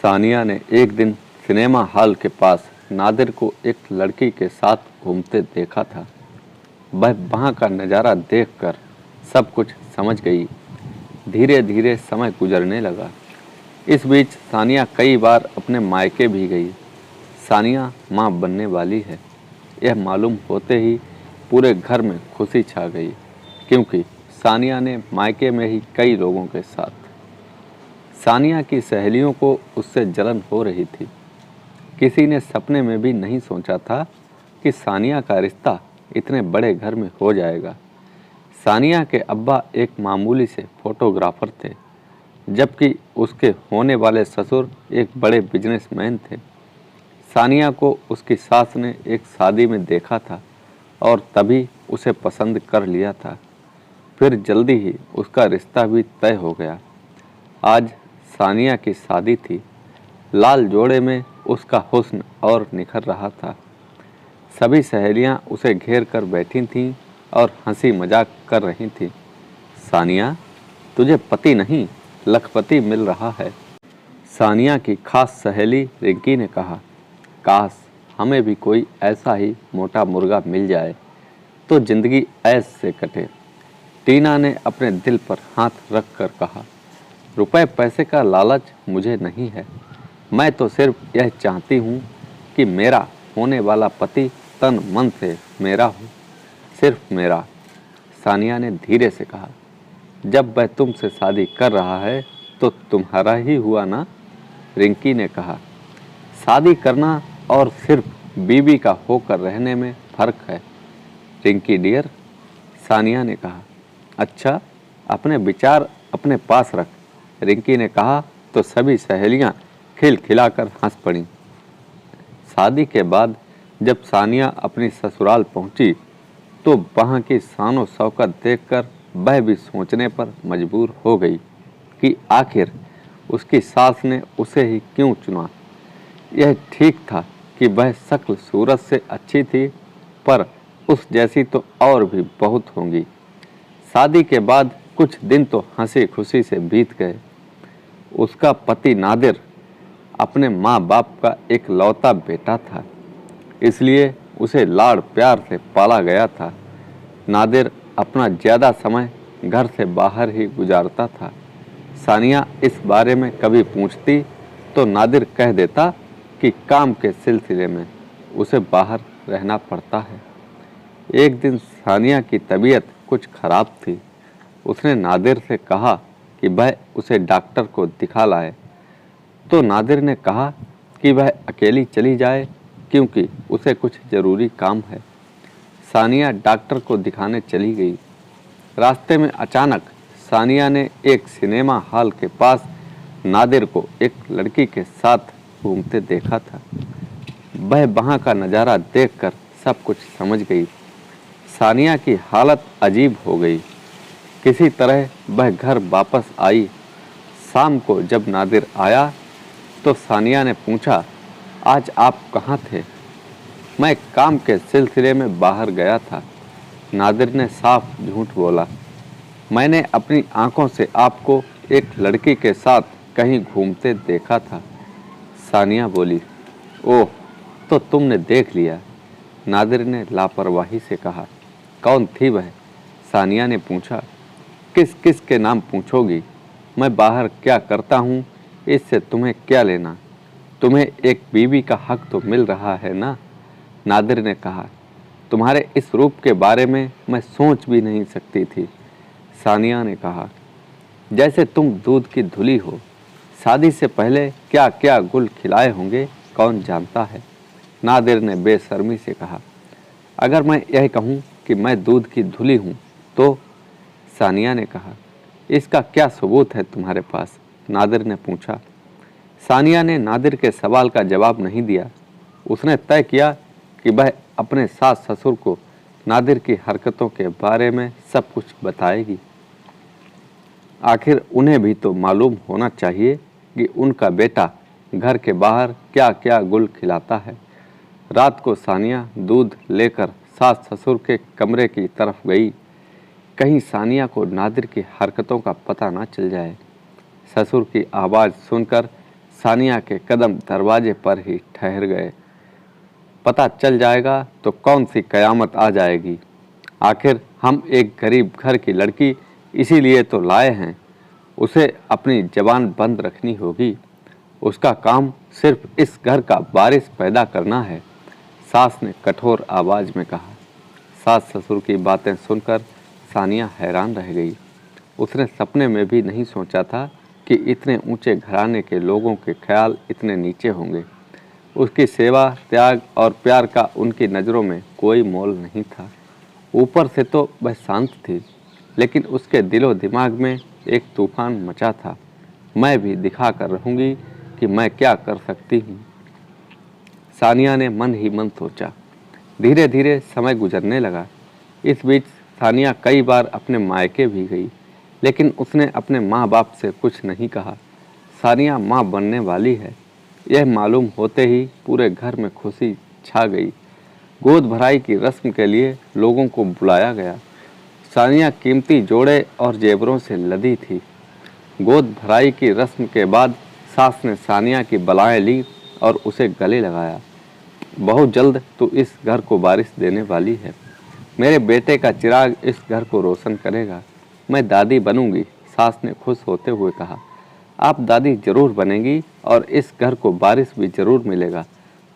सानिया ने एक दिन सिनेमा हॉल के पास नादिर को एक लड़की के साथ घूमते देखा था। वह वहाँ का नज़ारा देखकर सब कुछ समझ गई। धीरे धीरे समय गुजरने लगा। इस बीच सानिया कई बार अपने मायके भी गई। सानिया माँ बनने वाली है, यह मालूम होते ही पूरे घर में खुशी छा गई, क्योंकि सानिया ने मायके में ही कई लोगों के साथ। सानिया की सहेलियों को उससे जलन हो रही थी। किसी ने सपने में भी नहीं सोचा था कि सानिया का रिश्ता इतने बड़े घर में हो जाएगा। सानिया के अब्बा एक मामूली से फोटोग्राफर थे, जबकि उसके होने वाले ससुर एक बड़े बिजनेसमैन थे। सानिया को उसकी सास ने एक शादी में देखा था और तभी उसे पसंद कर लिया था। फिर जल्दी ही उसका रिश्ता भी तय हो गया। आज सानिया की शादी थी। लाल जोड़े में उसका हुस्न और निखर रहा था। सभी सहेलियां उसे घेर कर बैठी थीं और हंसी मजाक कर रही थीं। सानिया, तुझे पति नहीं लखपति मिल रहा है। सानिया की खास सहेली रिंकी ने कहा, काश हमें भी कोई ऐसा ही मोटा मुर्गा मिल जाए तो जिंदगी ऐश से कटे। टीना ने अपने दिल पर हाथ रख कर कहा, रुपए पैसे का लालच मुझे नहीं है, मैं तो सिर्फ यह चाहती हूँ कि मेरा होने वाला पति तन मन से मेरा हो, सिर्फ मेरा। सानिया ने धीरे से कहा, जब वह तुमसे शादी कर रहा है तो तुम्हारा ही हुआ ना। रिंकी ने कहा, शादी करना और सिर्फ बीवी का होकर रहने में फर्क है रिंकी डियर। सानिया ने कहा, अच्छा, अपने विचार अपने पास रख। रिंकी ने कहा तो सभी सहेलियां खिलखिलाकर हंस पड़ीं। शादी के बाद जब सानिया अपनी ससुराल पहुंची तो वहां की शानो शौकत देखकर वह भी सोचने पर मजबूर हो गई कि आखिर उसकी सास ने उसे ही क्यों चुना। यह ठीक था कि वह शक्ल सूरत से अच्छी थी, पर उस जैसी तो और भी बहुत होंगी। शादी के बाद कुछ दिन तो हंसी खुशी से बीत गए। उसका पति नादिर अपने माँ बाप का एक लौता बेटा था, इसलिए उसे लाड़ प्यार से पाला गया था। नादिर अपना ज़्यादा समय घर से बाहर ही गुजारता था। सानिया इस बारे में कभी पूछती तो नादिर कह देता कि काम के सिलसिले में उसे बाहर रहना पड़ता है। एक दिन सानिया की तबीयत कुछ खराब थी। उसने नादिर से कहा कि वह उसे डॉक्टर को दिखा लाए, तो नादिर ने कहा कि वह अकेली चली जाए क्योंकि उसे कुछ ज़रूरी काम है। सानिया डॉक्टर को दिखाने चली गई। रास्ते में अचानक सानिया ने एक सिनेमा हॉल के पास नादिर को एक लड़की के साथ घूमते देखा था। वह वहाँ का नज़ारा देखकर सब कुछ समझ गई। सानिया की हालत अजीब हो गई। किसी तरह वह घर वापस आई। शाम को जब नादिर आया तो सानिया ने पूछा, आज आप कहाँ थे? मैं काम के सिलसिले में बाहर गया था। नादिर ने साफ झूठ बोला। मैंने अपनी आंखों से आपको एक लड़की के साथ कहीं घूमते देखा था। सानिया बोली, ओह, तो तुमने देख लिया। नादिर ने लापरवाही से कहा, कौन थी वह? सानिया ने पूछा, किस किस के नाम पूछोगी? मैं बाहर क्या करता हूँ इससे तुम्हें क्या लेना? तुम्हें एक बीवी का हक तो मिल रहा है ना। नादिर ने कहा, तुम्हारे इस रूप के बारे में मैं सोच भी नहीं सकती थी। सानिया ने कहा, जैसे तुम दूध की धुली हो। शादी से पहले क्या क्या गुल खिलाए होंगे कौन जानता है। नादिर ने बेशर्मी से कहा, अगर मैं यह कहूँ कि मैं दूध की धुली हूँ तो? सानिया ने कहा, इसका क्या सबूत है तुम्हारे पास? नादिर ने पूछा। सानिया ने नादिर के सवाल का जवाब नहीं दिया। उसने तय किया कि वह अपने सास ससुर को नादिर की हरकतों के बारे में सब कुछ बताएगी। आखिर उन्हें भी तो मालूम होना चाहिए कि उनका बेटा घर के बाहर क्या क्या गुल खिलाता है। रात को सानिया दूध लेकर सास ससुर के कमरे की तरफ गई। कहीं सानिया को नादिर की हरकतों का पता ना चल जाए। ससुर की आवाज़ सुनकर सानिया के कदम दरवाजे पर ही ठहर गए। पता चल जाएगा तो कौन सी कयामत आ जाएगी। आखिर हम एक गरीब घर की लड़की इसीलिए तो लाए हैं। उसे अपनी जबान बंद रखनी होगी। उसका काम सिर्फ इस घर का वारिस पैदा करना है, सास ने कठोर आवाज में कहा। सास ससुर की बातें सुनकर सानिया हैरान रह गई। उसने सपने में भी नहीं सोचा था कि इतने ऊंचे घराने के लोगों के ख्याल इतने नीचे होंगे। उसकी सेवा, त्याग और प्यार का उनकी नज़रों में कोई मोल नहीं था। ऊपर से तो वह शांत थी, लेकिन उसके दिलो दिमाग में एक तूफान मचा था। मैं भी दिखा कर रहूँगी कि मैं क्या कर सकती हूँ, सानिया ने मन ही मन सोचा। धीरे धीरे समय गुजरने लगा। इस बीच सानिया कई बार अपने मायके भी गई, लेकिन उसने अपने माँ बाप से कुछ नहीं कहा। सानिया माँ बनने वाली है, यह मालूम होते ही पूरे घर में खुशी छा गई। गोद भराई की रस्म के लिए लोगों को बुलाया गया। सानिया कीमती जोड़े और जेवरों से लदी थी। गोद भराई की रस्म के बाद सास ने सानिया की बलाएं ली और उसे गले लगाया। बहुत जल्द तू इस घर को वारिस देने वाली है। मेरे बेटे का चिराग इस घर को रोशन करेगा। मैं दादी बनूंगी, सास ने खुश होते हुए कहा। आप दादी जरूर बनेंगी और इस घर को वारिस भी जरूर मिलेगा,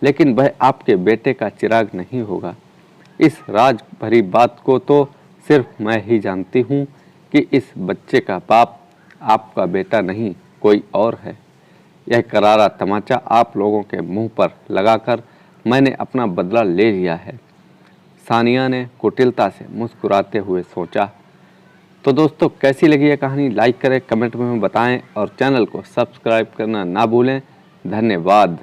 लेकिन वह आपके बेटे का चिराग नहीं होगा। इस राज भरी बात को तो सिर्फ मैं ही जानती हूँ कि इस बच्चे का बाप आपका बेटा नहीं, कोई और है। यह करारा तमाचा आप लोगों के मुंह पर लगाकर मैंने अपना बदला ले लिया है, सानिया ने कुटिलता से मुस्कुराते हुए सोचा। तो दोस्तों, कैसी लगी यह कहानी लाइक करें, कमेंट में बताएं और चैनल को सब्सक्राइब करना ना भूलें। धन्यवाद।